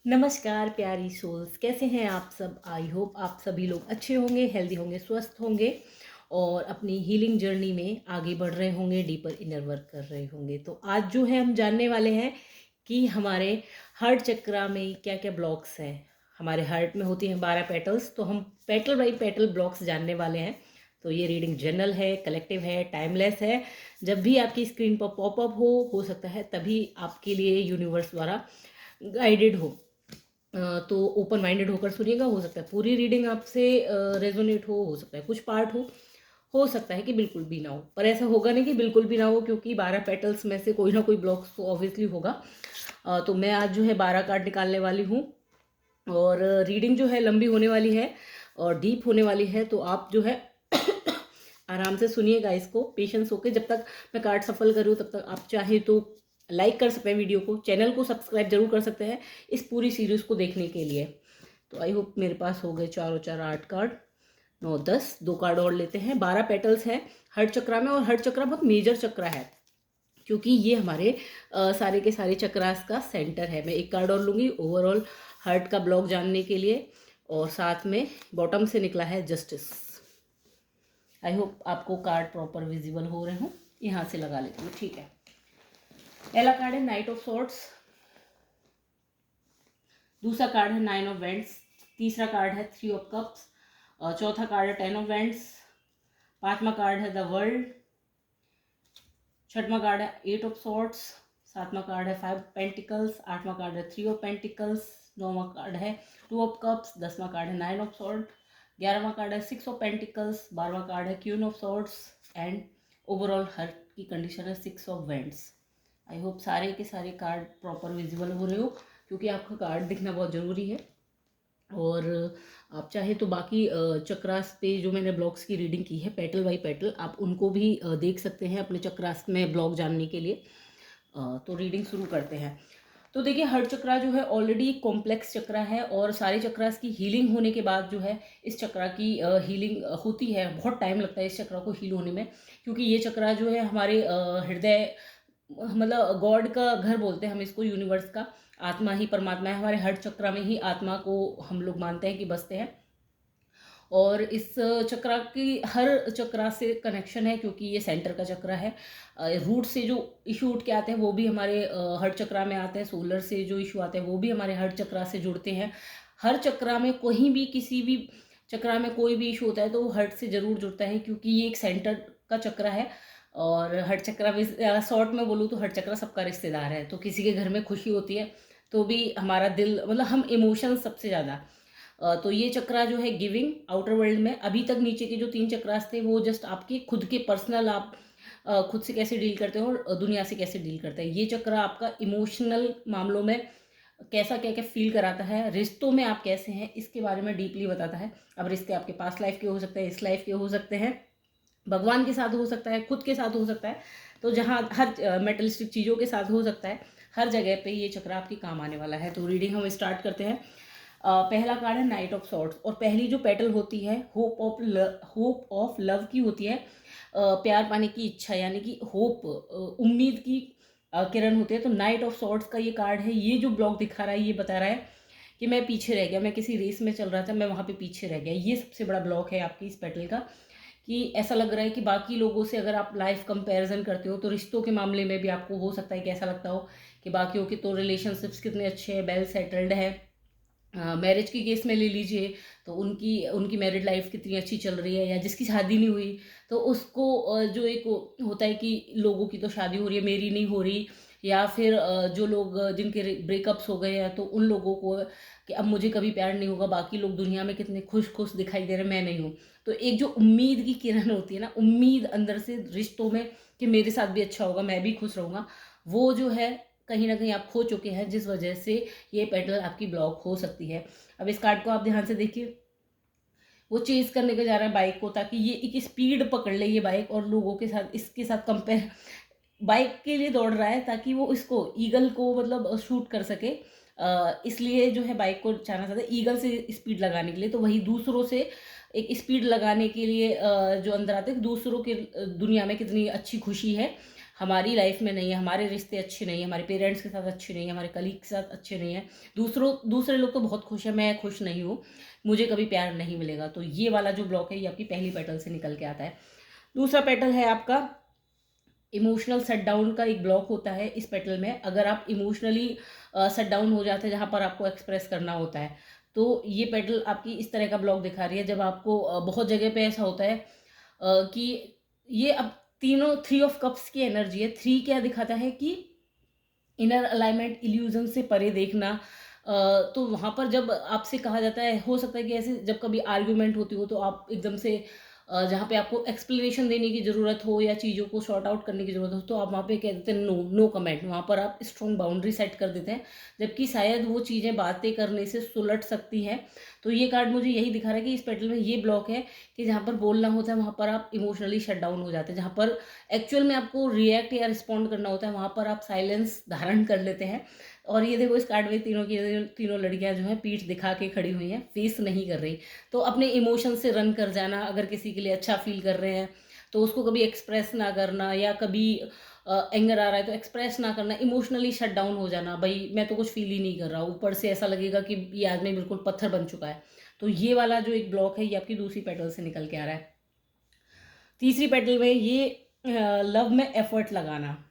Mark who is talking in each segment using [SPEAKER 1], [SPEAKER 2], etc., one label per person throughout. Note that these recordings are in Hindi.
[SPEAKER 1] नमस्कार प्यारी सोल्स, कैसे हैं आप सब। आई होप आप सभी लोग अच्छे होंगे, हेल्दी होंगे, स्वस्थ होंगे और अपनी हीलिंग जर्नी में आगे बढ़ रहे होंगे, डीपर इनर वर्क कर रहे होंगे। तो आज जो है हम जानने वाले हैं कि हमारे हार्ट चक्रा में क्या क्या ब्लॉक्स हैं। हमारे हार्ट में होती हैं 12 पेटल्स, तो हम पेटल बाई पेटल ब्लॉक्स जानने वाले हैं। तो ये रीडिंग जनरल है, कलेक्टिव है, टाइमलेस है। जब भी आपकी स्क्रीन पर पॉपअप हो सकता है तभी आपके लिए यूनिवर्स द्वारा गाइडेड तो ओपन माइंडेड होकर सुनिएगा। हो सकता है पूरी रीडिंग आपसे रेजोनेट हो सकता है कुछ पार्ट हो सकता है कि बिल्कुल भी ना हो। पर ऐसा होगा नहीं कि बिल्कुल भी ना हो, क्योंकि 12 पेटल्स में से कोई ना कोई ब्लॉक्स तो ऑब्वियसली होगा। तो मैं आज जो है 12 कार्ड निकालने वाली हूँ और रीडिंग जो है लंबी होने वाली है और डीप होने वाली है। तो आप जो है आराम से सुनिएगा इसको, पेशेंस होकर। जब तक मैं कार्ड सफल करूँ तब तक आप चाहे तो लाइक कर सकते हैं वीडियो को, चैनल को सब्सक्राइब जरूर कर सकते हैं इस पूरी सीरीज को देखने के लिए। तो आई होप मेरे पास हो गए 4 और 4 8 कार्ड, 9 10, 2 कार्ड और लेते हैं। 12 पेटल्स हैं हार्ट चक्रा में और हार्ट चक्रा बहुत मेजर चक्रा है क्योंकि ये हमारे सारे के सारे चक्रास का सेंटर है। मैं एक कार्ड और लूँगी ओवरऑल हार्ट का ब्लॉक जानने के लिए, और साथ में बॉटम से निकला है जस्टिस। आई होप आपको कार्ड प्रॉपर विजिबल हो रहे हों। यहाँ से लगा लेती हूँ, ठीक है। पहला कार्ड है नाइट ऑफ सॉर्ड्स, दूसरा कार्ड है 9 ऑफ वेंट्स, तीसरा कार्ड है 3 ऑफ कप्स, चौथा कार्ड है 10 ऑफ वेंट्स, पांचवा कार्ड है द वर्ल्ड, छठवां कार्ड है 8 ऑफ सॉर्ड्स, सातवां कार्ड है 5 पेंटिकल्स, आठवां कार्ड है 3 ऑफ पेंटिकल्स, नौवां कार्ड है 2 ऑफ कप्स, 10वां कार्ड है 9 ऑफ सॉर्ड, 11वां कार्ड है 6 ऑफ पेंटिकल्स, 12वां कार्ड है queen of swords and overall हर की कंडीशन है 6 ऑफ वेंट्स। आई होप सारे के सारे कार्ड प्रॉपर विजिबल हो रहे हो, क्योंकि आपका कार्ड दिखना बहुत ज़रूरी है। और आप चाहे तो बाकी चक्रास पे जो मैंने ब्लॉक्स की रीडिंग की है पेटल बाई पेटल, आप उनको भी देख सकते हैं अपने चक्रास में ब्लॉक जानने के लिए। तो रीडिंग शुरू करते हैं। तो देखिए हार्ट चक्रा जो है ऑलरेडी कॉम्प्लेक्स चक्रा है और सारे चक्रास की हीलिंग होने के बाद जो है इस चक्रा की हीलिंग होती है। बहुत टाइम लगता है इस चक्रा को हील होने में, क्योंकि ये चक्रा जो है हमारे हृदय, मतलब गॉड का घर बोलते हैं हम इसको, यूनिवर्स का आत्मा ही परमात्मा है। हमारे हर चक्रा में ही आत्मा को हम लोग मानते हैं कि बसते हैं, और इस चक्रा की हर चक्रा से कनेक्शन है क्योंकि ये सेंटर का चक्रा है। रूट से जो इशू उठ के आते हैं वो भी हमारे हर चक्रा में आते हैं, सोलर से जो इशू आते हैं वो भी हमारे हर चक्रा से जुड़ते हैं। हर चक्रा में कहीं भी किसी भी चक्रा में कोई भी इशू होता है तो वो हर्ट से जरूर जुड़ता है, क्योंकि ये एक सेंटर का चक्र है। और हर चक्रा भी शॉर्ट में बोलूँ तो हर चक्रा सबका रिश्तेदार है। तो किसी के घर में खुशी होती है तो भी हमारा दिल, मतलब हम इमोशन सबसे ज़्यादा। तो ये चक्रा जो है गिविंग आउटर वर्ल्ड में, अभी तक नीचे के जो 3 चक्रास थे वो जस्ट आपके खुद के पर्सनल, आप खुद से कैसे डील करते हो और दुनिया से कैसे डील करते हैं। ये चक्रा आपका इमोशनल मामलों में कैसा क्या क्या फील कराता है, रिश्तों में आप कैसे हैं इसके बारे में डीपली बताता है। अब रिश्ते आपके पास्ट लाइफ के हो सकते हैं, इस लाइफ के हो सकते हैं, भगवान के साथ हो सकता है, खुद के साथ हो सकता है। तो जहाँ हर मेटलिस्टिक चीज़ों के साथ हो सकता है, हर जगह पे ये चक्र आपकी काम आने वाला है। तो रीडिंग हम स्टार्ट करते हैं। पहला कार्ड है नाइट ऑफ सॉर्ड्स और पहली जो पेटल होती है होप ऑफ लव की होती है। प्यार पाने की इच्छा, यानी कि होप, उम्मीद की किरण होती है। तो नाइट ऑफ सॉर्ड्स का ये कार्ड है। ये जो ब्लॉक दिखा रहा है ये बता रहा है कि मैं पीछे रह गया, मैं किसी रेस में चल रहा था, मैं वहाँ पे पीछे रह गया। ये सबसे बड़ा ब्लॉक है आपकी इस पेटल का, कि ऐसा लग रहा है कि बाकी लोगों से अगर आप लाइफ कंपैरिजन करते हो तो रिश्तों के मामले में भी आपको हो सकता है कि ऐसा लगता हो कि बाकियों के तो रिलेशनशिप्स कितने अच्छे हैं, वेल सेटल्ड है। मैरिज की केस में ले लीजिए तो उनकी उनकी मैरिड लाइफ कितनी अच्छी चल रही है, या जिसकी शादी नहीं हुई तो उसको जो एक होता है कि लोगों की तो शादी हो रही है, मेरी नहीं हो रही। या फिर जो लोग जिनके ब्रेकअप्स हो गए हैं तो उन लोगों को कि अब मुझे कभी प्यार नहीं होगा, बाकी लोग दुनिया में कितने खुश खुश दिखाई दे रहे हैं, मैं नहीं हूँ। तो एक जो उम्मीद की किरण होती है ना, उम्मीद अंदर से रिश्तों में कि मेरे साथ भी अच्छा होगा, मैं भी खुश रहूँगा, वो जो है कहीं ना कहीं आप खो चुके हैं, जिस वजह से ये पेटल आपकी ब्लॉक हो सकती है। अब इस कार्ड को आप ध्यान से देखिए, वो चेज करने का जा रहा है बाइक को, ताकि ये एक स्पीड पकड़ ले ये बाइक और लोगों के साथ इसके साथ कंपेयर, बाइक के लिए दौड़ रहा है ताकि वो इसको ईगल को मतलब शूट कर सके। इसलिए जो है बाइक को जाना चाहता है ईगल से स्पीड लगाने के लिए। तो वही दूसरों से एक स्पीड लगाने के लिए जो अंदर आते हैं दूसरों के दुनिया में कितनी अच्छी खुशी है, हमारी लाइफ में नहीं है, हमारे रिश्ते अच्छे नहीं हैं, हमारे पेरेंट्स के साथ अच्छे नहीं हैं, हमारे कलीग के साथ अच्छे नहीं हैं, दूसरे लोग तो बहुत खुश हैं, मैं खुश नहीं हूँ, मुझे कभी प्यार नहीं मिलेगा। तो ये वाला जो ब्लॉक है ये आपकी पहली पेटल से निकल के आता है। दूसरा पेटल है आपका इमोशनल शट डाउन का एक ब्लॉक होता है इस पेटल में। अगर आप इमोशनली शट डाउन हो जाते हैं जहाँ पर आपको एक्सप्रेस करना होता है, तो ये पेटल आपकी इस तरह का ब्लॉक दिखा रही है। जब आपको बहुत जगह पे ऐसा होता है कि ये अब तीनों थ्री ऑफ कप्स की एनर्जी है। थ्री क्या दिखाता है कि इनर अलाइनमेंट, इल्यूजन से परे देखना। तो वहाँ पर जब आपसे कहा जाता है, हो सकता है कि ऐसे जब कभी आर्ग्यूमेंट होती हो तो आप एकदम से जहाँ पे आपको एक्सप्लेनेशन देने की ज़रूरत हो या चीज़ों को सॉर्ट आउट करने की ज़रूरत हो, तो आप वहाँ पे कह देते हैं नो, नो कमेंट। वहाँ पर आप स्ट्रॉन्ग बाउंड्री सेट कर देते हैं, जबकि शायद वो चीज़ें बातें करने से सुलट सकती हैं। तो ये कार्ड मुझे यही दिखा रहा है कि इस पेटल में ये ब्लॉक है कि जहाँ पर बोलना होता है वहाँ पर आप इमोशनली शट डाउन हो जाते हैं। जहाँ पर एक्चुअल में आपको रिएक्ट या रिस्पॉन्ड करना होता है वहाँ पर आप साइलेंस धारण कर लेते हैं। और ये देखो इस कार्ड में तीनों लड़कियां जो हैं पीठ दिखा के खड़ी हुई हैं, फेस नहीं कर रही। तो अपने इमोशन से रन कर जाना, अगर किसी के लिए अच्छा फील कर रहे हैं तो उसको कभी एक्सप्रेस ना करना, या कभी एंगर आ रहा है तो एक्सप्रेस ना करना, इमोशनली शट डाउन हो जाना, भाई मैं तो कुछ फील ही नहीं कर रहा, ऊपर से ऐसा लगेगा कि ये आदमी बिल्कुल पत्थर बन चुका है। तो ये वाला जो एक ब्लॉक है ये आपकी दूसरी पेटल से निकल के आ रहा है। तीसरी पेटल में ये लव में एफर्ट लगाना,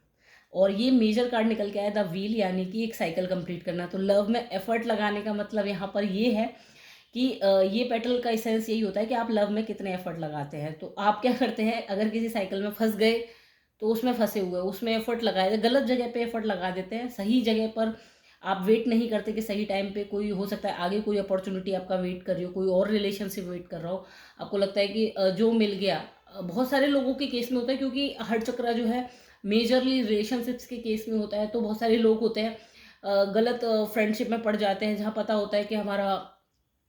[SPEAKER 1] और ये मेजर कार्ड निकल के आया द व्हील, यानी कि एक साइकिल कंप्लीट करना। तो लव में एफर्ट लगाने का मतलब यहाँ पर ये है कि ये पेटल का इसेंस यही होता है कि आप लव में कितने एफर्ट लगाते हैं। तो आप क्या करते हैं, अगर किसी साइकिल में फंस गए तो उसमें फंसे हुए, उसमें एफर्ट लगाए, गलत जगह पे एफर्ट लगा देते हैं, सही जगह पर आप वेट नहीं करते कि सही टाइम पे कोई, हो सकता है आगे कोई अपॉर्चुनिटी आपका वेट कर रही हो, कोई और रिलेशनशिप वेट कर रहा हो, आपको लगता है कि जो मिल गया। बहुत सारे लोगों के केस में होता है, क्योंकि हर चक्रा जो है मेजरली रिलेशनशिप्स के केस में होता है। तो बहुत सारे लोग होते हैं गलत फ्रेंडशिप में पड़ जाते हैं, जहाँ पता होता है कि हमारा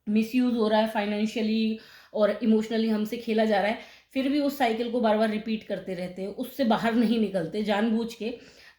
[SPEAKER 1] मिसयूज़ हो रहा है, फाइनेंशियली और इमोशनली हमसे खेला जा रहा है, फिर भी उस साइकिल को बार बार रिपीट करते रहते हैं, उससे बाहर नहीं निकलते जानबूझ के।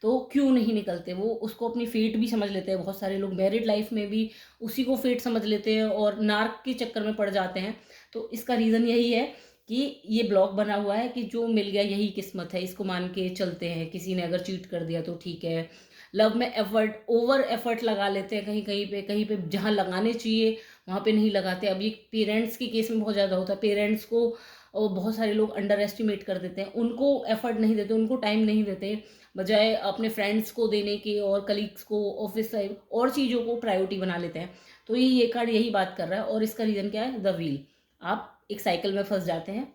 [SPEAKER 1] तो क्यों नहीं निकलते, वो उसको अपनी फेट भी समझ लेते हैं। बहुत सारे लोग मैरिड लाइफ में भी उसी को फेट समझ लेते हैं और नार्क के चक्कर में पड़ जाते हैं। तो इसका रीज़न यही है कि ये ब्लॉक बना हुआ है कि जो मिल गया यही किस्मत है, इसको मान के चलते हैं। किसी ने अगर चीट कर दिया तो ठीक है। लव में एफर्ट, ओवर एफर्ट लगा लेते हैं, कहीं पे जहाँ लगाने चाहिए वहाँ पे नहीं लगाते। अब ये पेरेंट्स के केस में बहुत ज़्यादा होता है, पेरेंट्स को बहुत सारे लोग अंडर एस्टिमेट कर देते हैं, उनको एफर्ट नहीं देते, उनको टाइम नहीं देते, बजाय अपने फ्रेंड्स को देने के और कलीग्स को, ऑफिस लाइफ और चीज़ों को प्रायोरिटी बना लेते हैं। तो ये कार्ड यही बात कर रहा है। और इसका रीज़न क्या है, द व्हील। आप एक साइकिल में फंस जाते हैं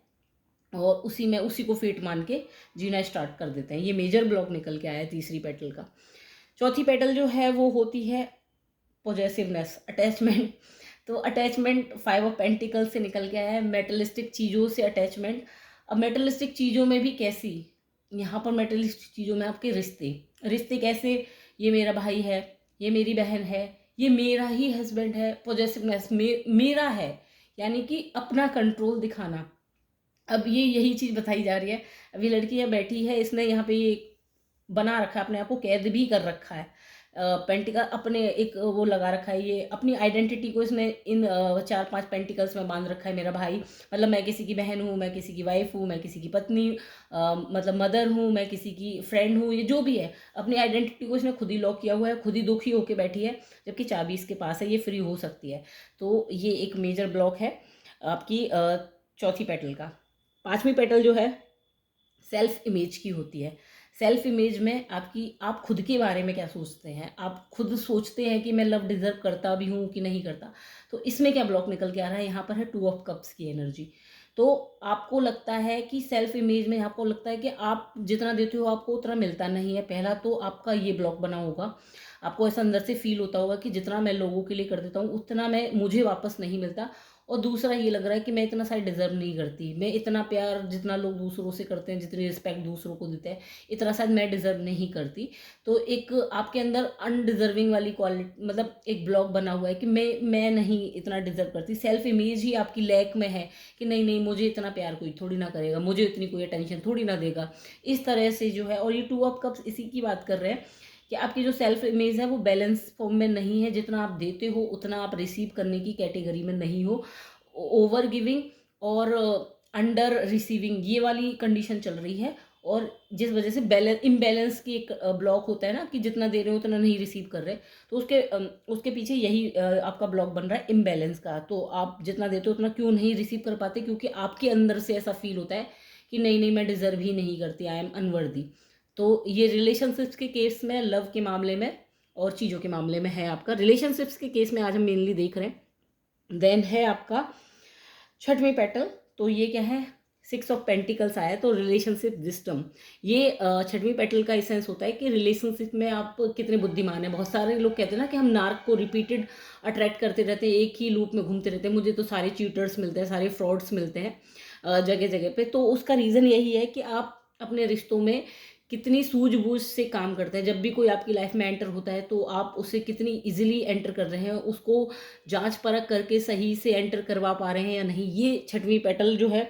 [SPEAKER 1] और उसी को फेट मान के जीना स्टार्ट कर देते हैं। ये मेजर ब्लॉक निकल के आया है तीसरी पेटल का। चौथी पेटल जो है वो होती है पॉजेसिवनेस, अटैचमेंट। तो अटैचमेंट 5 ऑफ पेंटिकल से निकल के आया है, मेटलिस्टिक चीज़ों से अटैचमेंट। अब मेटलिस्टिक चीज़ों में भी कैसी, यहाँ पर मेटलिस्टिक चीज़ों में आपके रिश्ते, रिश्ते कैसे, ये मेरा भाई है, ये मेरी बहन है, ये मेरा ही हस्बैंड है। पॉजेसिवनेस मेरा है, यानी कि अपना कंट्रोल दिखाना। अब ये यही चीज़ बताई जा रही है। अब ये लड़की यहाँ बैठी है, इसने यहाँ पे ये बना रखा है, अपने आप को कैद भी कर रखा है। पेंटिकल अपने एक वो लगा रखा है, ये अपनी आइडेंटिटी को इसने इन 4-5 पेंटिकल्स में बांध रखा है। मेरा भाई मतलब मैं किसी की बहन हूँ, मैं किसी की वाइफ हूँ, मैं किसी की पत्नी मतलब मदर हूँ, मैं किसी की फ्रेंड हूँ, ये जो भी है अपनी आइडेंटिटी को इसने खुद ही लॉक किया हुआ है, खुद ही दुखी होकर बैठी है, जबकि चाबी इसके पास है, ये फ्री हो सकती है। तो ये एक मेजर ब्लॉक है आपकी चौथी पेटल का। पांचवी पेटल जो है सेल्फ इमेज की होती है। सेल्फ इमेज में आप खुद के बारे में क्या सोचते हैं, आप खुद सोचते हैं कि मैं लव डिजर्व करता भी हूँ कि नहीं करता। तो इसमें क्या ब्लॉक निकल के आ रहा है, यहाँ पर है 2 ऑफ कप्स की एनर्जी। तो आपको लगता है कि सेल्फ इमेज में आपको लगता है कि आप जितना देते हो आपको उतना मिलता नहीं है। पहला तो आपका ये ब्लॉक बना होगा, आपको ऐसा अंदर से फील होता होगा कि जितना मैं लोगों के लिए कर देता हूँ उतना मैं मुझे वापस नहीं मिलता। और दूसरा ये लग रहा है कि मैं इतना शायद डिज़र्व नहीं करती, मैं इतना प्यार जितना लोग दूसरों से करते हैं, जितनी रिस्पेक्ट दूसरों को देते हैं, इतना शायद मैं डिज़र्व नहीं करती। तो एक आपके अंदर अनडिज़र्विंग वाली क्वालिटी, मतलब एक ब्लॉक बना हुआ है कि मैं नहीं इतना डिज़र्व करती। सेल्फ इमेज ही आपकी लैक में है कि नहीं नहीं, मुझे इतना प्यार कोई थोड़ी ना करेगा, मुझे इतनी कोई अटेंशन थोड़ी ना देगा, इस तरह से जो है। और ये 2 ऑफ कप्स इसी की बात कर रहे हैं कि आपकी जो सेल्फ इमेज है वो बैलेंस फॉर्म में नहीं है, जितना आप देते हो उतना आप रिसीव करने की कैटेगरी में नहीं हो। ओवर गिविंग और अंडर रिसीविंग, ये वाली कंडीशन चल रही है। और जिस वजह से इम्बैलेंस की एक ब्लॉक होता है ना, कि जितना दे रहे हो उतना नहीं रिसीव कर रहे, तो उसके पीछे यही आपका ब्लॉक बन रहा है इम्बैलेंस का। तो आप जितना देते हो उतना क्यों नहीं रिसीव कर पाते, क्योंकि आपके अंदर से ऐसा फील होता है कि नहीं नहीं, मैं डिजर्व ही नहीं करती, आई एम अनवर्दी। तो ये रिलेशनशिप्स के केस में, लव के मामले में और चीज़ों के मामले में है आपका। रिलेशनशिप्स के केस में आज हम मेनली देख रहे हैं। देन है आपका छठवीं पेटल। तो ये क्या है, 6 ऑफ पेंटिकल्स आया है, तो रिलेशनशिप विस्डम। ये छठवीं पेटल का इसेंस होता है कि रिलेशनशिप में आप कितने बुद्धिमान हैं। बहुत सारे लोग कहते हैं ना कि हम नार्क को रिपीटेड अट्रैक्ट करते रहते हैं, एक ही लूप में घूमते रहते हैं, मुझे तो सारे चीटर्स मिलते हैं, सारे फ्रॉड्स मिलते हैं जगह जगह पे। तो उसका रीज़न यही है कि आप अपने रिश्तों में कितनी सूझबूझ से काम करते हैं। जब भी कोई आपकी लाइफ में एंटर होता है तो आप उसे कितनी इजीली एंटर कर रहे हैं, उसको जांच परख करके सही से एंटर करवा पा रहे हैं या नहीं, ये छठवीं पेटल जो है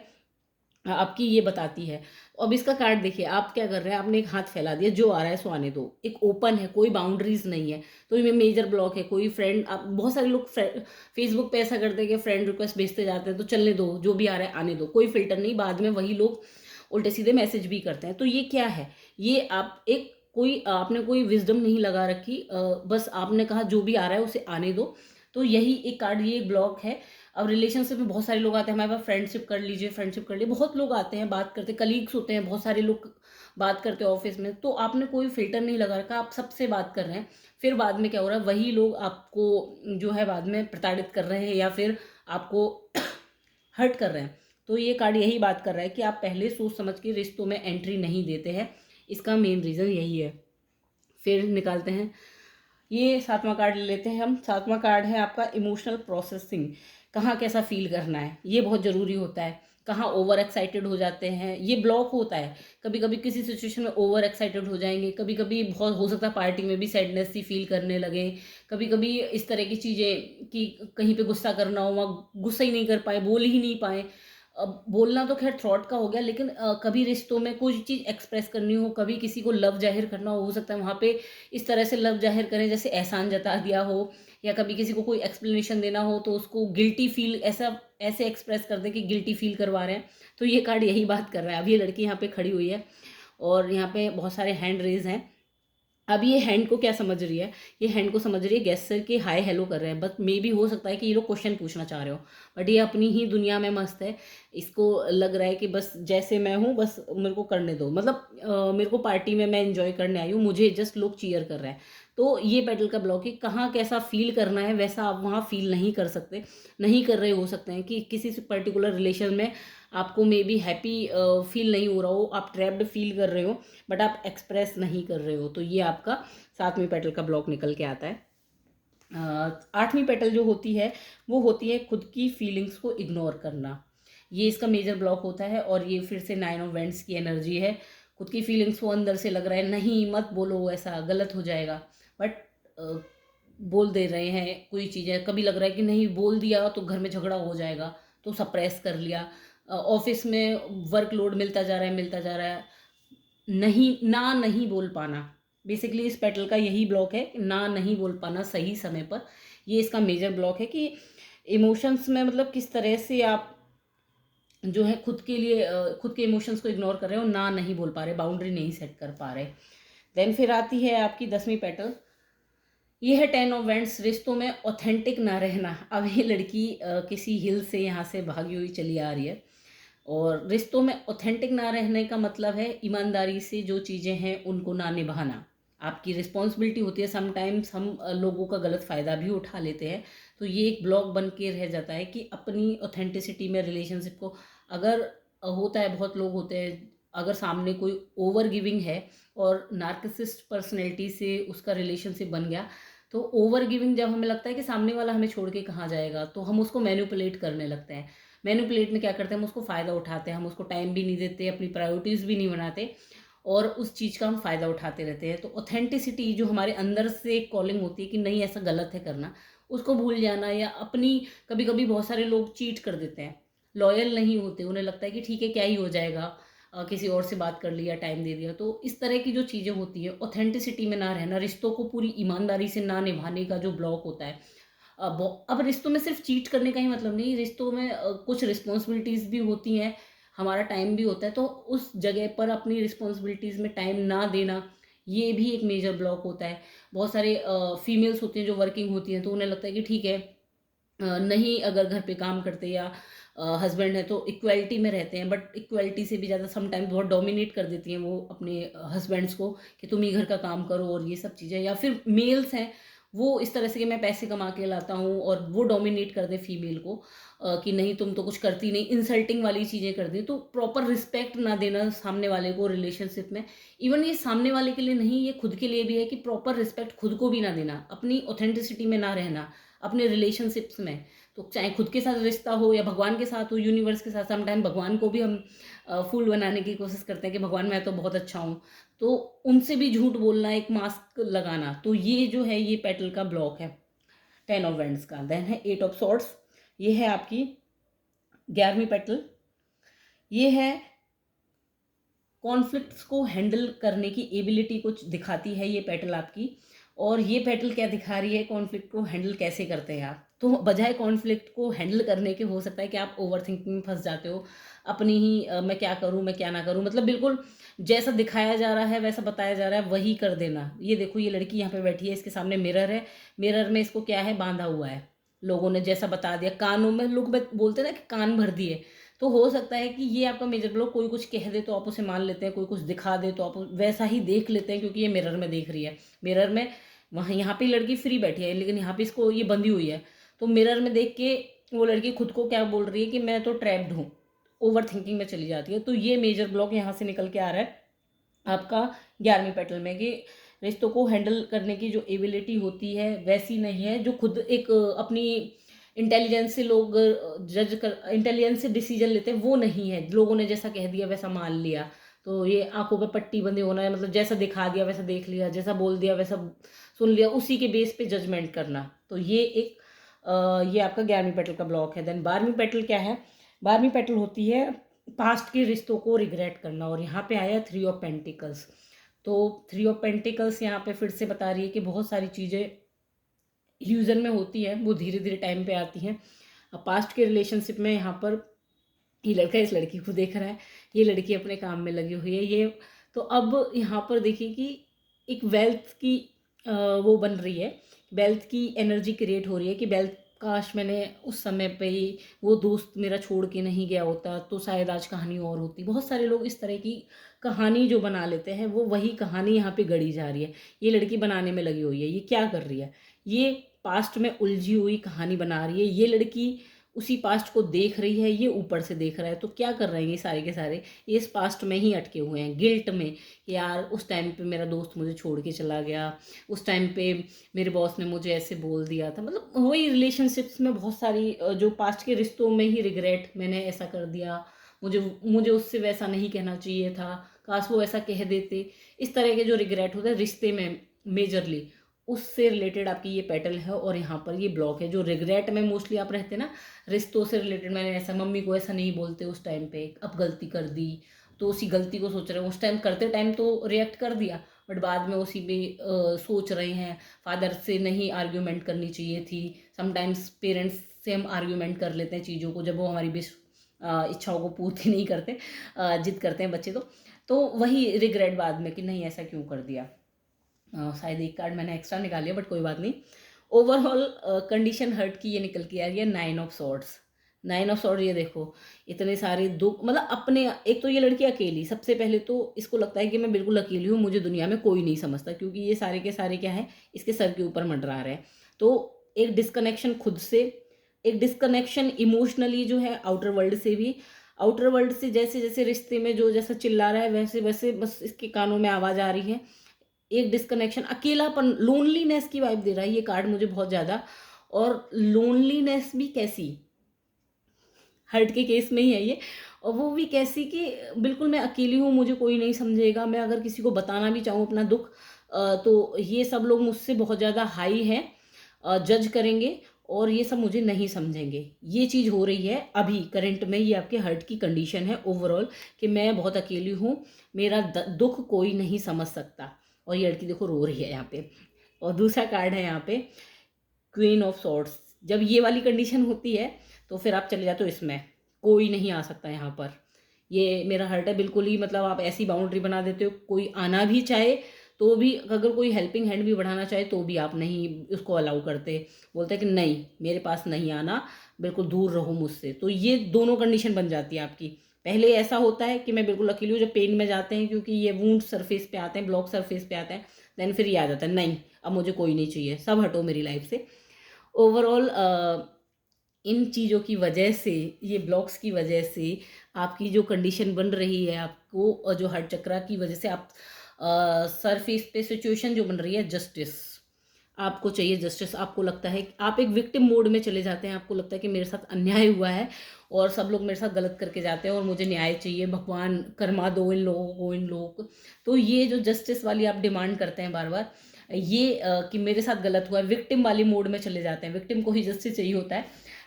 [SPEAKER 1] आपकी ये बताती है। अब इसका कार्ड देखिए, आप क्या कर रहे हैं, आपने एक हाथ फैला दिया, जो आ रहा है सो आने दो, एक ओपन है, कोई बाउंड्रीज नहीं है। तो ये मेजर ब्लॉक है। कोई फ्रेंड, आप बहुत सारे लोग फेसबुक पे ऐसा करते हैं कि फ्रेंड रिक्वेस्ट भेजते जाते हैं, तो चलने दो, जो भी आ रहा है आने दो, कोई फिल्टर नहीं। बाद में वही लोग उल्टे सीधे मैसेज भी करते हैं। तो ये क्या है, ये आप एक कोई आपने कोई विजडम नहीं लगा रखी, बस आपने कहा जो भी आ रहा है उसे आने दो। तो यही एक कार्ड, ये ब्लॉक है। अब रिलेशनशिप में बहुत सारे लोग आते हैं, हमारे पास फ्रेंडशिप कर लीजिए, फ्रेंडशिप कर लीजिए, बहुत लोग आते हैं, बात करते, कलीग्स होते हैं, बहुत सारे लोग बात करते हैं ऑफिस में। तो आपने कोई फिल्टर नहीं लगा रखा, आप सबसे बात कर रहे हैं। फिर बाद में क्या हो रहा है, वही लोग आपको जो है बाद में प्रताड़ित कर रहे हैं या फिर आपको हर्ट कर रहे हैं। तो ये कार्ड यही बात कर रहा है कि आप पहले सोच समझ के रिश्तों में एंट्री नहीं देते हैं। इसका मेन रीज़न यही है। फिर निकालते हैं, ये सातवां कार्ड ले लेते हैं हम। सातवां कार्ड है आपका इमोशनल प्रोसेसिंग। कहाँ कैसा फील करना है, ये बहुत ज़रूरी होता है। कहाँ ओवर एक्साइटेड हो जाते हैं, ये ब्लॉक होता है। कभी कभी किसी सिचुएशन में ओवर एक्साइटेड हो जाएंगे, कभी कभी बहुत हो सकता है पार्टी में भी सैडनेस सी फील करने लगे, कभी कभी इस तरह की चीज़ें कि कहीं पे गुस्सा करना हो, वहाँ गुस्सा ही नहीं कर पाए, बोल ही नहीं पाए। अब बोलना तो खैर थॉट का हो गया, लेकिन कभी रिश्तों में कोई चीज़ एक्सप्रेस करनी हो, कभी किसी को लव जाहिर करना हो सकता है वहाँ पे इस तरह से लव जाहिर करें जैसे एहसान जता दिया हो, या कभी किसी को कोई एक्सप्लेनेशन देना हो तो उसको गिल्टी फील ऐसा ऐसे एक्सप्रेस कर दें कि गिल्टी फील करवा रहे हैं। तो ये कार्ड यही बात कर रहा है। अब ये लड़की यहाँ पे खड़ी हुई है और यहाँ पे बहुत सारे हैंड रेज हैं। अब ये हैंड को क्या समझ रही है, ये हैंड को समझ रही है गेस्टर के हाय हेलो कर रहे हैं, बट मे भी हो सकता है कि ये लोग क्वेश्चन पूछना चाह रहे हो, बट ये अपनी ही दुनिया में मस्त है। इसको लग रहा है कि बस जैसे मैं हूँ बस मेरे को करने दो, मतलब मेरे को पार्टी में मैं एंजॉय करने आई हूँ, मुझे जस्ट लोग चीयर कर रहे हैं। तो ये पेटल का ब्लॉक है। कहाँ कैसा फील करना है वैसा आप वहाँ फील नहीं कर सकते, नहीं कर रहे हो सकते हैं कि किसी पर्टिकुलर रिलेशन में आपको मे बी हैप्पी फील नहीं हो रहा हो, आप ट्रैप्ड फील कर रहे हो, बट आप एक्सप्रेस नहीं कर रहे हो। तो ये आपका सातवीं पेटल का ब्लॉक निकल के आता है। आठवीं पेटल जो होती है वो होती है खुद की फीलिंग्स को इग्नोर करना। ये इसका मेजर ब्लॉक होता है और ये फिर से 9 ऑफ वेंट्स की एनर्जी है। खुद की फीलिंग्स को अंदर से लग रहा है नहीं मत बोलो, ऐसा गलत हो जाएगा, बट बोल दे रहे हैं कोई चीज़ें। कभी लग रहा है कि नहीं बोल दिया तो घर में झगड़ा हो जाएगा, तो सप्रेस कर लिया। ऑफिस में वर्कलोड मिलता जा रहा है, मिलता जा रहा है, नहीं ना नहीं बोल पाना। बेसिकली इस पेटल का यही ब्लॉक है, ना नहीं बोल पाना सही समय पर। ये इसका मेजर ब्लॉक है कि इमोशंस में मतलब किस तरह से आप जो है खुद के लिए खुद के इमोशंस को इग्नोर कर रहे हो, ना नहीं बोल पा रहे, बाउंड्री नहीं सेट कर पा रहे। देन फिर आती है आपकी 10वीं पेटल। ये है 10 ऑफ वेंट्स, रिश्तों में ऑथेंटिक ना रहना। अब ये लड़की किसी हिल से यहाँ से भागी हुई चली आ रही है, और रिश्तों में ऑथेंटिक ना रहने का मतलब है ईमानदारी से जो चीज़ें हैं उनको ना निभाना। आपकी रिस्पॉन्सिबिलिटी होती है। समटाइम्स हम लोगों का गलत फ़ायदा भी उठा लेते हैं। तो ये एक ब्लॉक बन के रह जाता है कि अपनी ऑथेंटिसिटी में रिलेशनशिप को, अगर होता है बहुत लोग होते हैं, अगर सामने कोई ओवर गिविंग है और नार्किसिस्ट पर्सनैलिटी से उसका रिलेशनशिप बन गया, तो ओवर गिविंग जब हमें लगता है कि सामने वाला हमें छोड़ के कहाँ जाएगा, तो हम उसको मैनिपुलेट करने लगते हैं। मैनिपुलेट में क्या करते हैं, हम उसको फ़ायदा उठाते हैं, हम उसको टाइम भी नहीं देते, अपनी प्रायोरिटीज़ भी नहीं बनाते, और उस चीज़ का हम फ़ायदा उठाते रहते हैं। तो ऑथेंटिसिटी जो हमारे अंदर से एक कॉलिंग होती है कि नहीं ऐसा गलत है करना, उसको भूल जाना। या अपनी, कभी कभी बहुत सारे लोग चीट कर देते हैं, लॉयल नहीं होते, उन्हें लगता है कि ठीक है क्या ही हो जाएगा, किसी और से बात कर लिया, टाइम दे दिया। तो इस तरह की जो चीज़ें होती है, ऑथेंटिसिटी में ना रहना, रिश्तों को पूरी ईमानदारी से ना निभाने का जो ब्लॉक होता है। अब रिश्तों में सिर्फ चीट करने का ही मतलब नहीं, रिश्तों में कुछ रिस्पॉन्सिबिलिटीज़ भी होती हैं। हमारा टाइम भी होता है, तो उस जगह पर अपनी रिस्पॉन्सिबिलिटीज़ में टाइम ना देना, ये भी एक मेजर ब्लॉक होता है। बहुत सारे फीमेल्स होती हैं जो वर्किंग होती हैं, तो उन्हें लगता है कि ठीक है, नहीं अगर घर पे काम करते या हस्बैंड है तो इक्वलिटी में रहते हैं, बट इक्वलिटी से भी ज़्यादा समटाइम्स बहुत डोमिनेट कर देती हैं वो अपने हस्बैंड्स को कि तुम ही घर का काम करो और ये सब चीज़ें। या फिर मेल्स हैं वो इस तरह से कि मैं पैसे कमा के लाता हूँ, और वो डोमिनेट कर दे फीमेल को कि नहीं तुम तो कुछ करती नहीं, इंसल्टिंग वाली चीज़ें कर दी। तो प्रॉपर रिस्पेक्ट ना देना सामने वाले को रिलेशनशिप में, इवन ये सामने वाले के लिए नहीं, ये खुद के लिए भी है कि प्रॉपर रिस्पेक्ट खुद को भी ना देना, अपनी ऑथेंटिसिटी में ना रहना अपने रिलेशनशिप्स में। तो चाहे खुद के साथ रिश्ता हो या भगवान के साथ हो, यूनिवर्स के साथ, समटाइम भगवान को भी हम फूल बनाने की कोशिश करते हैं कि भगवान मैं तो बहुत अच्छा हूँ, तो उनसे भी झूठ बोलना, एक मास्क लगाना, तो ये जो है ये पेटल का ब्लॉक है 10 ऑफ वैंड्स का। देन है 8 ऑफ सॉर्ड्स, ये है आपकी 11वीं पेटल। ये है कॉन्फ्लिक्ट्स को हैंडल करने की एबिलिटी को दिखाती है ये पेटल आपकी। और ये पेटल क्या दिखा रही है, कॉन्फ्लिक्ट को हैंडल कैसे करते हैं आप। तो बजाय कॉन्फ्लिक्ट को हैंडल करने के, हो सकता है कि आप ओवर थिंकिंग में फंस जाते हो, अपनी ही मैं क्या करूं मैं क्या ना करूं, मतलब बिल्कुल जैसा दिखाया जा रहा है वैसा बताया जा रहा है वही कर देना। ये देखो ये लड़की यहाँ पे बैठी है, इसके सामने मिरर है, मिरर में इसको क्या है बांधा हुआ है, लोगों ने जैसा बता दिया, कानों में लोग बोलते हैं ना कि कान भर दिए। तो हो सकता है कि ये आपका मेजर ब्लॉक, कोई कुछ कह दे तो आप उसे मान लेते हैं, कोई कुछ दिखा दे तो आप वैसा ही देख लेते हैं, क्योंकि ये मिरर में देख रही है। मिरर में वहाँ यहाँ पे लड़की फ्री बैठी है, लेकिन यहाँ पे इसको ये बंधी हुई है, तो मिरर में देख के वो लड़की खुद को क्या बोल रही है कि मैं तो ट्रैप्ड हूँ, ओवर थिंकिंग में चली जाती है। तो ये मेजर ब्लॉक यहाँ से निकल के आ रहा है आपका 11वीं पेटल में, कि रिश्तों को हैंडल करने की जो एबिलिटी होती है वैसी नहीं है, जो खुद एक अपनी इंटेलिजेंस से लोग जज कर, इंटेलिजेंस से डिसीजन लेते हैं, वो नहीं है, लोगों ने जैसा कह दिया वैसा मान लिया। तो ये आंखों पे पट्टी बंधी होना है, मतलब जैसा दिखा दिया वैसा देख लिया, जैसा बोल दिया वैसा सुन लिया, उसी के बेस पे जजमेंट करना। तो ये एक ये आपका 11वीं पेटल का ब्लॉक है। देन 12वीं पेटल क्या है, 12वीं पेटल होती है पास्ट के रिश्तों को रिग्रेट करना, और यहाँ पे आया 3 ऑफ पेंटिकल्स। तो 3 ऑफ पेंटिकल्स यहाँ पे फिर से बता रही है कि बहुत सारी चीज़ें इल्यूजन में होती है, वो धीरे धीरे टाइम पे आती हैं। अब पास्ट के रिलेशनशिप में यहाँ पर ये लड़का इस लड़की को देख रहा है, ये लड़की अपने काम में लगी हुई है, ये तो अब यहाँ पर देखिए कि एक वेल्थ की वो बन रही है, वेल्थ की एनर्जी क्रिएट हो रही है कि वेल्थ, काश मैंने उस समय पे ही वो दोस्त मेरा छोड़ के नहीं गया होता तो शायद आज कहानी और होती। बहुत सारे लोग इस तरह की कहानी जो बना लेते हैं, वो वही कहानी यहाँ पे गढ़ी जा रही है। ये लड़की बनाने में लगी हुई है, ये क्या कर रही है, ये पास्ट में उलझी हुई कहानी बना रही है। ये लड़की उसी पास्ट को देख रही है, ये ऊपर से देख रहा है। तो क्या कर रहे हैं ये सारे के सारे, ये इस पास्ट में ही अटके हुए हैं, गिल्ट में कि यार उस टाइम पे मेरा दोस्त मुझे छोड़ के चला गया, उस टाइम पे मेरे बॉस ने मुझे ऐसे बोल दिया था। मतलब वही रिलेशनशिप्स में बहुत सारी जो पास्ट के रिश्तों में ही रिग्रेट, मैंने ऐसा कर दिया, मुझे मुझे उससे वैसा नहीं कहना चाहिए था, काश वो ऐसा कह देते। इस तरह के जो रिग्रेट होते हैं रिश्ते में मेजरली, उससे रिलेटेड आपकी ये पेटल है। और यहाँ पर ये ब्लॉक है, जो रिग्रेट में मोस्टली आप रहते हैं ना, रिश्तों से रिलेटेड, मैंने ऐसा मम्मी को ऐसा नहीं बोलते उस टाइम पे, अब गलती कर दी, तो उसी गलती को सोच रहे हैं। उस टाइम करते टाइम तो रिएक्ट कर दिया, बट बाद में उसी में सोच रहे हैं फादर से नहीं आर्ग्यूमेंट करनी चाहिए थी। समटाइम्स पेरेंट्स से हम आर्ग्यूमेंट कर लेते हैं चीज़ों को, जब वो हमारी इच्छाओं को पूर्ति नहीं करते, जिद करते हैं बच्चे तो वही रिग्रेट बाद में कि नहीं ऐसा क्यों कर दिया। शायद एक कार्ड मैंने एक्स्ट्रा निकाल लिया, बट कोई बात नहीं। ओवरऑल कंडीशन हर्ट की ये निकल के आ रही है 9 ऑफ सॉर्ड्स। 9 ऑफ सॉर्ड, ये देखो इतने सारे दुख, मतलब अपने, एक तो ये लड़की अकेली, सबसे पहले तो इसको लगता है कि मैं बिल्कुल अकेली हूँ, मुझे दुनिया में कोई नहीं समझता, क्योंकि ये सारे के सारे क्या है, इसके सर के ऊपर मंडरा रहे हैं। तो एक डिस्कनेक्शन खुद से, एक डिस्कनेक्शन इमोशनली जो है आउटर वर्ल्ड से भी, आउटर वर्ल्ड से जैसे जैसे रिश्ते में जो जैसा चिल्ला रहा है वैसे वैसे बस इसके कानों में आवाज़ आ रही है। एक डिस्कनेक्शन, अकेलापन, लोनलीनेस की वाइब दे रहा है ये कार्ड मुझे बहुत ज़्यादा। और लोनलीनेस भी कैसी, हर्ट के केस में ही है ये, और वो भी कैसी कि बिल्कुल मैं अकेली हूँ, मुझे कोई नहीं समझेगा, मैं अगर किसी को बताना भी चाहूँ अपना दुख तो ये सब लोग मुझसे बहुत ज़्यादा हाई हैं, जज करेंगे और ये सब मुझे नहीं समझेंगे। ये चीज़ हो रही है अभी करंट में, ये आपके हर्ट की कंडीशन है ओवरऑल, कि मैं बहुत अकेली हूँ, मेरा दुख कोई नहीं समझ सकता। और ये लड़की देखो रो रही है यहाँ पे। और दूसरा कार्ड है यहाँ पे क्वीन ऑफ सॉर्ड्स। जब ये वाली कंडीशन होती है तो फिर आप चले जाते हो इसमें, कोई नहीं आ सकता यहाँ पर, ये मेरा हर्ट है बिल्कुल ही, मतलब आप ऐसी बाउंड्री बना देते हो, कोई आना भी चाहे तो भी, अगर कोई हेल्पिंग हैंड भी बढ़ाना चाहे तो भी आप नहीं उसको अलाउ करते, बोलते हैं कि नहीं मेरे पास नहीं आना, बिल्कुल दूर रहो मुझसे। तो ये दोनों कंडीशन बन जाती है आपकी। पहले ऐसा होता है कि मैं बिल्कुल अकेली हूँ, जब पेन में जाते हैं क्योंकि ये वूंड सरफेस पे आते हैं, ब्लॉक सरफेस पे आते हैं, देन फिर ये आ जाता है नहीं अब मुझे कोई नहीं चाहिए, सब हटो मेरी लाइफ से। ओवरऑल इन चीज़ों की वजह से, ये ब्लॉक्स की वजह से आपकी जो कंडीशन बन रही है आपको, जो हर्ट चक्रा की वजह से आप सरफेस पे सिचुएशन जो बन रही है, जस्टिस आपको चाहिए, जस्टिस आपको लगता है कि आप एक विक्टिम मोड में चले जाते हैं, आपको लगता है कि मेरे साथ अन्याय हुआ है और सब लोग मेरे साथ गलत करके जाते हैं और मुझे न्याय चाहिए, भगवान कर्मा दो इन लोगों को, इन लोगों को। तो ये जो जस्टिस वाली आप डिमांड करते हैं बार बार, ये कि मेरे साथ गलत हुआ है, विक्टिम वाली मोड में चले जाते हैं, विक्टिम को ही जस्टिस चाहिए होता है।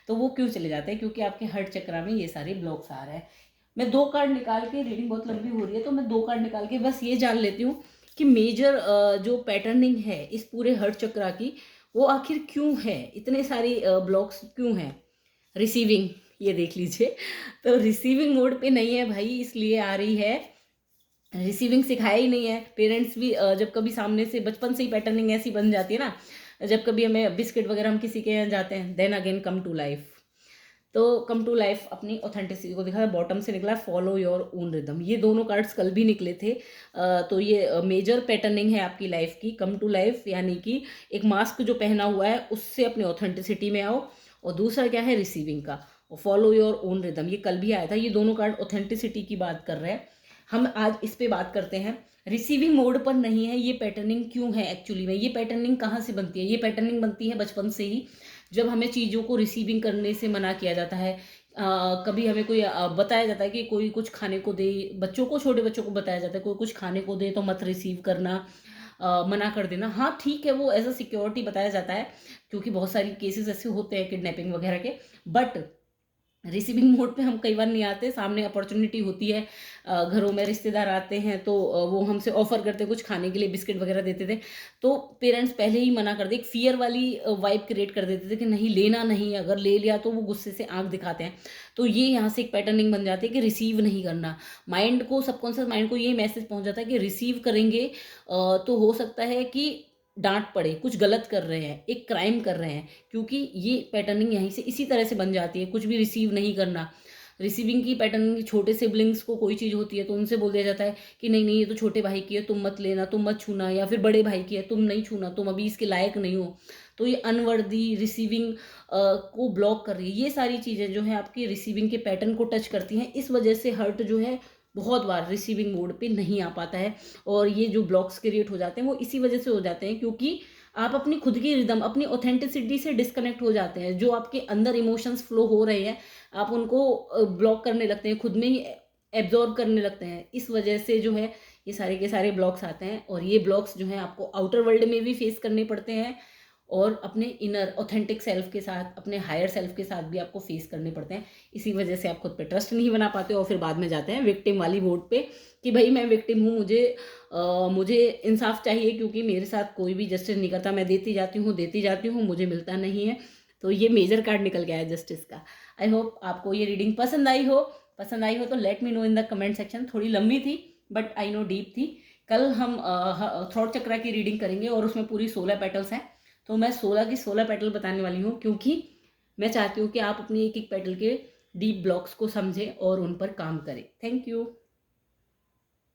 [SPEAKER 1] तो वो क्यों चले जाते हैं? क्योंकि आपके हर्ट चक्रा में ये सारे ब्लॉक्स आ रहे हैं। मैं 2 कार्ड निकाल के, रीडिंग बहुत लंबी हो रही है तो मैं 2 कार्ड निकाल के बस ये जान लेती हूँ कि मेजर जो पैटर्निंग है इस पूरे हर्ट चक्रा की, वो आखिर क्यों है, इतने सारी ब्लॉक्स क्यों हैं। रिसीविंग, ये देख लीजिए, तो रिसीविंग मोड पे नहीं है भाई, इसलिए आ रही है। रिसीविंग सिखाया ही नहीं है, पेरेंट्स भी जब कभी सामने से, बचपन से ही पैटर्निंग ऐसी बन जाती है ना, जब कभी हमें बिस्किट वगैरह हम किसी के यहाँ जाते हैं, then again come to life. तो कम टू लाइफ अपनी ऑथेंटिसिटी को दिखा है, बॉटम से निकला फॉलो योर ओन रिदम, ये दोनों कार्ड्स कल भी निकले थे। तो ये मेजर पैटर्निंग है आपकी लाइफ की, कम टू लाइफ, यानी कि एक मास्क जो पहना हुआ है उससे अपने ऑथेंटिसिटी में आओ। और दूसरा क्या है, रिसीविंग का, और फॉलो योर ओन रिदम, ये कल भी आया था। ये दोनों कार्ड ऑथेंटिसिटी की बात कर रहे हैं, हम आज इस पे बात करते हैं। रिसीविंग मोड पर नहीं है, ये पैटर्निंग क्यों है एक्चुअली में, ये पैटर्निंग कहाँ से बनती है? ये पैटर्निंग बनती है बचपन से ही, जब हमें चीज़ों को रिसीविंग करने से मना किया जाता है। कभी हमें कोई बताया जाता है कि कोई कुछ खाने को दे, बच्चों को, छोटे बच्चों को बताया जाता है कोई कुछ खाने को दे तो मत रिसीव करना, मना कर देना। हाँ ठीक है, वो एज अ सिक्योरिटी बताया जाता है, क्योंकि बहुत सारी केसेस ऐसे होते हैं किडनैपिंग वगैरह के। बट रिसीविंग मोड पे हम कई बार नहीं आते, सामने अपॉर्चुनिटी होती है, घरों में रिश्तेदार आते हैं तो वो हमसे ऑफर करते कुछ खाने के लिए, बिस्किट वगैरह देते थे, तो पेरेंट्स पहले ही मना कर दे, एक फियर वाली वाइब क्रिएट कर देते थे कि नहीं लेना नहीं, अगर ले लिया तो वो गुस्से से आंख दिखाते हैं। तो ये यहाँ से एक पैटर्निंग बन जाती है कि रिसीव नहीं करना। माइंड को, सबकॉन्शियस माइंड को ये मैसेज पहुंच जाता है कि रिसीव करेंगे तो हो सकता है कि डांट पड़े, कुछ गलत कर रहे हैं, एक क्राइम कर रहे हैं, क्योंकि ये पैटर्निंग यहीं से इसी तरह से बन जाती है, कुछ भी रिसीव नहीं करना। रिसीविंग की पैटर्निंग, छोटे सिबलिंग्स को कोई चीज़ होती है तो उनसे बोल दिया जाता है कि नहीं नहीं ये तो छोटे भाई की है, तुम मत लेना, तुम मत छूना, या फिर बड़े भाई की है, तुम नहीं छूना, तुम अभी इसके लायक नहीं हो। तो ये अनवर्दी रिसीविंग को ब्लॉक कर रही है। ये सारी चीज़ें जो है आपकी रिसीविंग के पैटर्न को टच करती हैं, इस वजह से हर्ट जो है बहुत बार रिसीविंग मोड पे नहीं आ पाता है। और ये जो ब्लॉक्स क्रिएट हो जाते हैं वो इसी वजह से हो जाते हैं, क्योंकि आप अपनी खुद की रिदम, अपनी ऑथेंटिसिटी से डिस्कनेक्ट हो जाते हैं। जो आपके अंदर इमोशंस फ्लो हो रहे हैं, आप उनको ब्लॉक करने लगते हैं, खुद में ही एब्जॉर्ब करने लगते हैं। इस वजह से जो है ये सारे के सारे ब्लॉक्स आते हैं, और ये ब्लॉक्स जो हैं आपको आउटर वर्ल्ड में भी फेस करने पड़ते हैं, और अपने इनर ऑथेंटिक सेल्फ के साथ, अपने हायर सेल्फ के साथ भी आपको फेस करने पड़ते हैं। इसी वजह से आप खुद पे ट्रस्ट नहीं बना पाते, और फिर बाद में जाते हैं विक्टिम वाली मोड पे कि भाई मैं विक्टिम हूँ, मुझे इंसाफ चाहिए, क्योंकि मेरे साथ कोई भी जस्टिस नहीं करता, मैं देती जाती हूँ, मुझे मिलता नहीं है। तो ये मेजर कार्ड निकल गया है जस्टिस का। आई होप आपको ये रीडिंग पसंद आई हो तो let me know in the comment section. थोड़ी लंबी थी बट आई नो डीप थी। कल हम थ्रॉट चक्रा की रीडिंग करेंगे और उसमें पूरी 16 पेटल्स हैं, तो मैं 16 की 16 पेटल बताने वाली हूँ, क्योंकि मैं चाहती हूँ कि आप अपनी एक एक पेटल के डीप ब्लॉक्स को समझें और उन पर काम करें। Thank you.